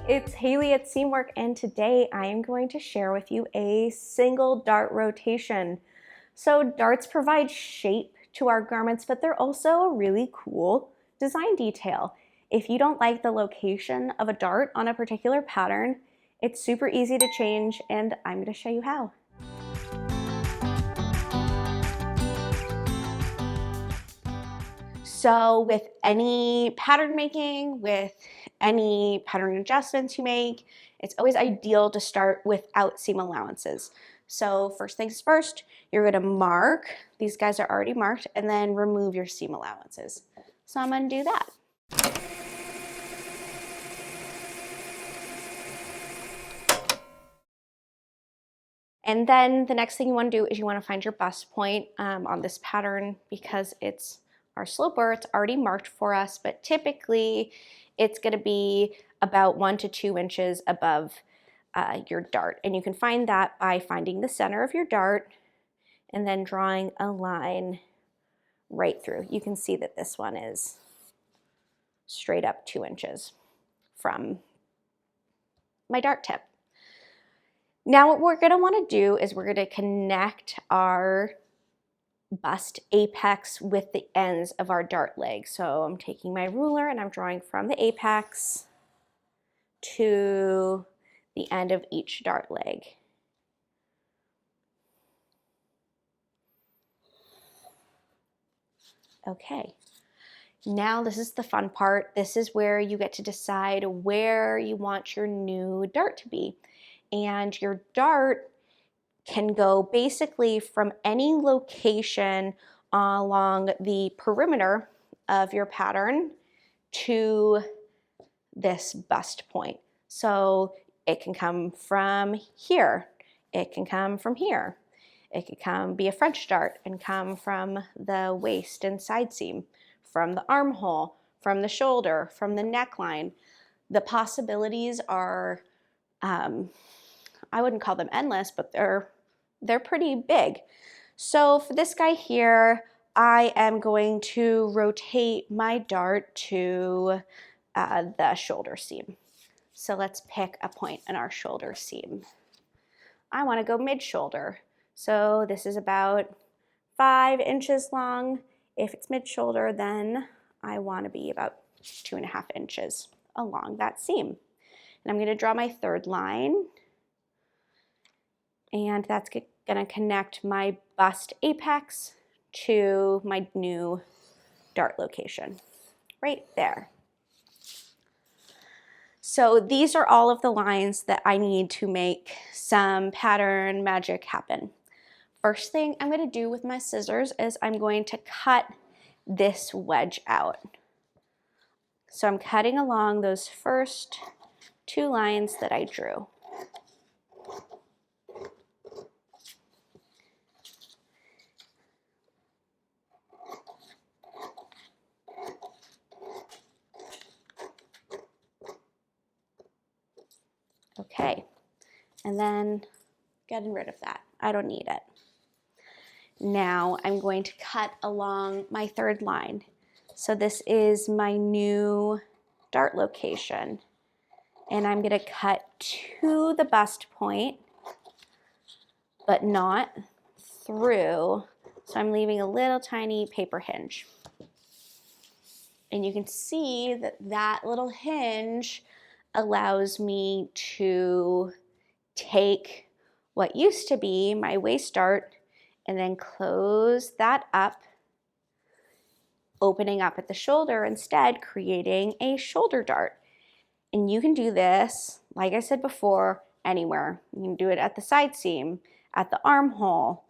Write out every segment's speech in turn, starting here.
it's Haley at Seamwork, and today I am going to share with you a single dart rotation. So darts provide shape to our garments, but they're also a really cool design detail. If you don't like the location of a dart on a particular pattern, it's super easy to change, and I'm going to show you how. So with any pattern making, with any pattern adjustments you make, it's always ideal to start without seam allowances. So first things first, you're gonna mark, these guys are already marked, and then remove your seam allowances. So I'm gonna do that. And then the next thing you want to do is you want to find your bust point on this pattern, because it's our sloper, it's already marked for us, but typically it's going to be about 1 to 2 inches above your dart. And you can find that by finding the center of your dart and then drawing a line right through. You can see that this one is straight up 2 inches from my dart tip. Now what we're going to want to do is we're going to connect our bust apex with the ends of our dart leg. So I'm taking my ruler and I'm drawing from the apex to the end of each dart leg. Okay, now this is the fun part. This is where you get to decide where you want your new dart to be. And your dart can go basically from any location along the perimeter of your pattern to this bust point. So it can come from here, it can come from here, it could be a French dart and come from the waist and side seam, from the armhole, from the shoulder, from the neckline. The possibilities are, I wouldn't call them endless, but they're pretty big. So for this guy here, I am going to rotate my dart to the shoulder seam. So let's pick a point in our shoulder seam. I want to go mid-shoulder. So this is about 5 inches long. If it's mid-shoulder, then I want to be about 2.5 inches along that seam. And I'm going to draw my third line. And that's going to connect my bust apex to my new dart location, right there. So these are all of the lines that I need to make some pattern magic happen. First thing I'm going to do with my scissors is I'm going to cut this wedge out. So I'm cutting along those first 2 lines that I drew. Okay, and then getting rid of that. I don't need it. Now I'm going to cut along my third line. So this is my new dart location. And I'm going to cut to the bust point, but not through. So I'm leaving a little tiny paper hinge. And you can see that that little hinge allows me to take what used to be my waist dart and then close that up, opening up at the shoulder instead, creating a shoulder dart. And you can do this, like I said before, anywhere. You can do it at the side seam, at the armhole,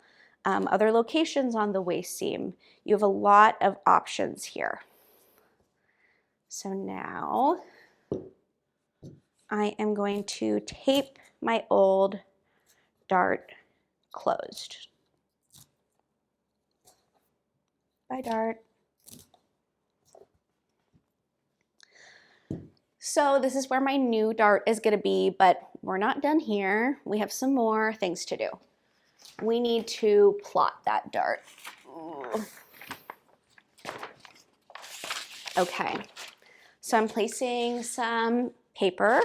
other locations on the waist seam. You have a lot of options here. So now I am going to tape my old dart closed. Bye, dart. So this is where my new dart is going to be, but we're not done here. We have some more things to do. We need to plot that dart. Okay, so I'm placing some paper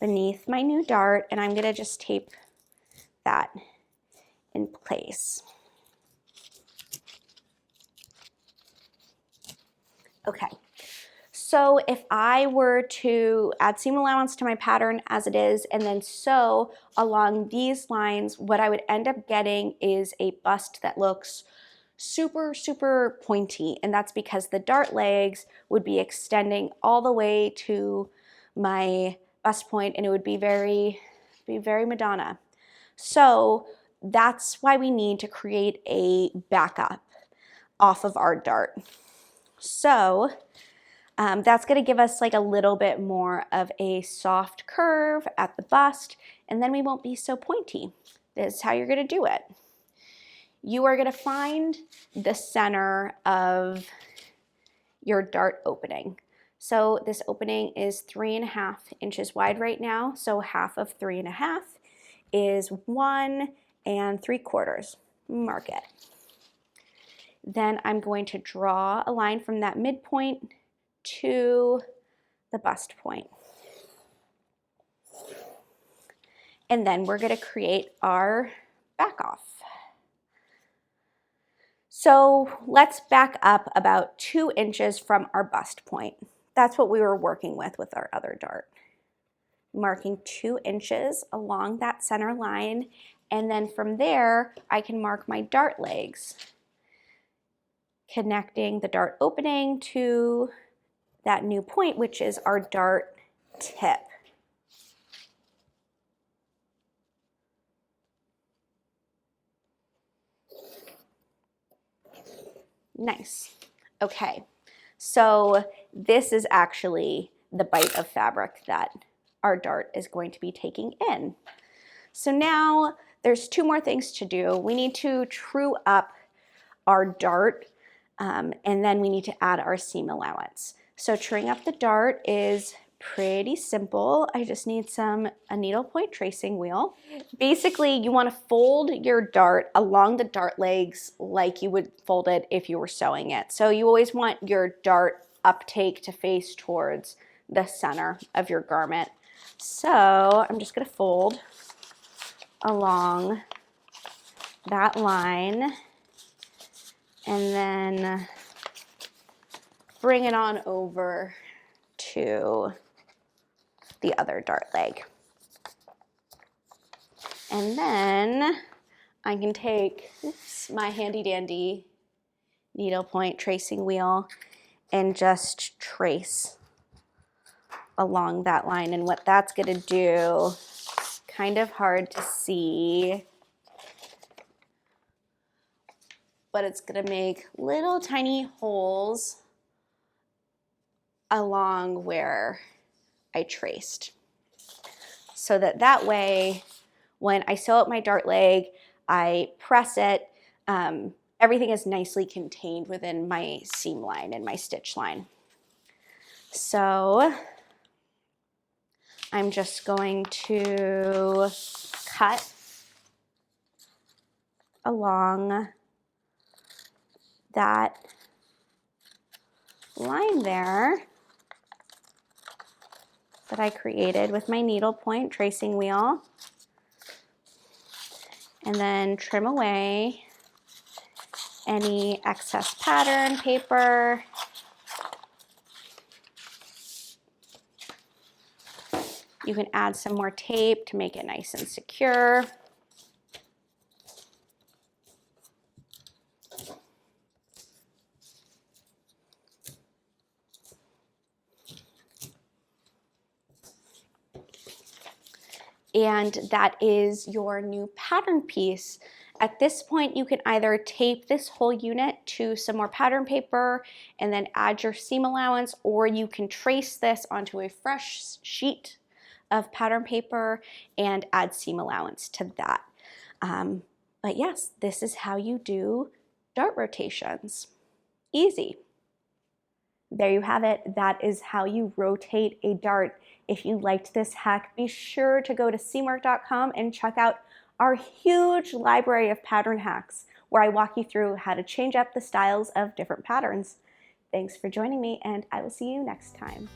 beneath my new dart, and I'm gonna just tape that in place. Okay, so if I were to add seam allowance to my pattern as it is and then sew along these lines, what I would end up getting is a bust that looks super, super pointy, and that's because the dart legs would be extending all the way to my bust point, and it would be very Madonna. So that's why we need to create a backup off of our dart. So that's going to give us like a little bit more of a soft curve at the bust, and then we won't be so pointy. This is how you're going to do it. You are going to find the center of your dart opening. So this opening is 3.5 inches wide right now. So half of 3.5 is 1 3/4. Mark it. Then I'm going to draw a line from that midpoint to the bust point. And then we're going to create our back off. So let's back up about 2 inches from our bust point. That's what we were working with our other dart. Marking 2 inches along that center line, and then from there I can mark my dart legs, connecting the dart opening to that new point, which is our dart tip. Nice. Okay, so this is actually the bite of fabric that our dart is going to be taking in. So now there's 2 more things to do. We need to true up our dart, and then we need to add our seam allowance. So truing up the dart is pretty simple. I just need a needlepoint tracing wheel. Basically, you want to fold your dart along the dart legs like you would fold it if you were sewing it. So you always want your dart uptake to face towards the center of your garment. So I'm just going to fold along that line and then bring it on over to the other dart leg. And then I can take my handy dandy needlepoint tracing wheel and just trace along that line. And what that's going to do, kind of hard to see, but it's going to make little tiny holes along where I traced, so that way when I sew up my dart leg, I press it, everything is nicely contained within my seam line and my stitch line. So I'm just going to cut along that line there that I created with my needlepoint tracing wheel, and then trim away any excess pattern paper. You can add some more tape to make it nice and secure. And that is your new pattern piece. At this point, you can either tape this whole unit to some more pattern paper and then add your seam allowance, or you can trace this onto a fresh sheet of pattern paper and add seam allowance to that. But yes, this is how you do dart rotations. Easy. There you have it. That is how you rotate a dart. If you liked this hack, be sure to go to seamwork.com and check out our huge library of pattern hacks, where I walk you through how to change up the styles of different patterns. Thanks for joining me, and I will see you next time.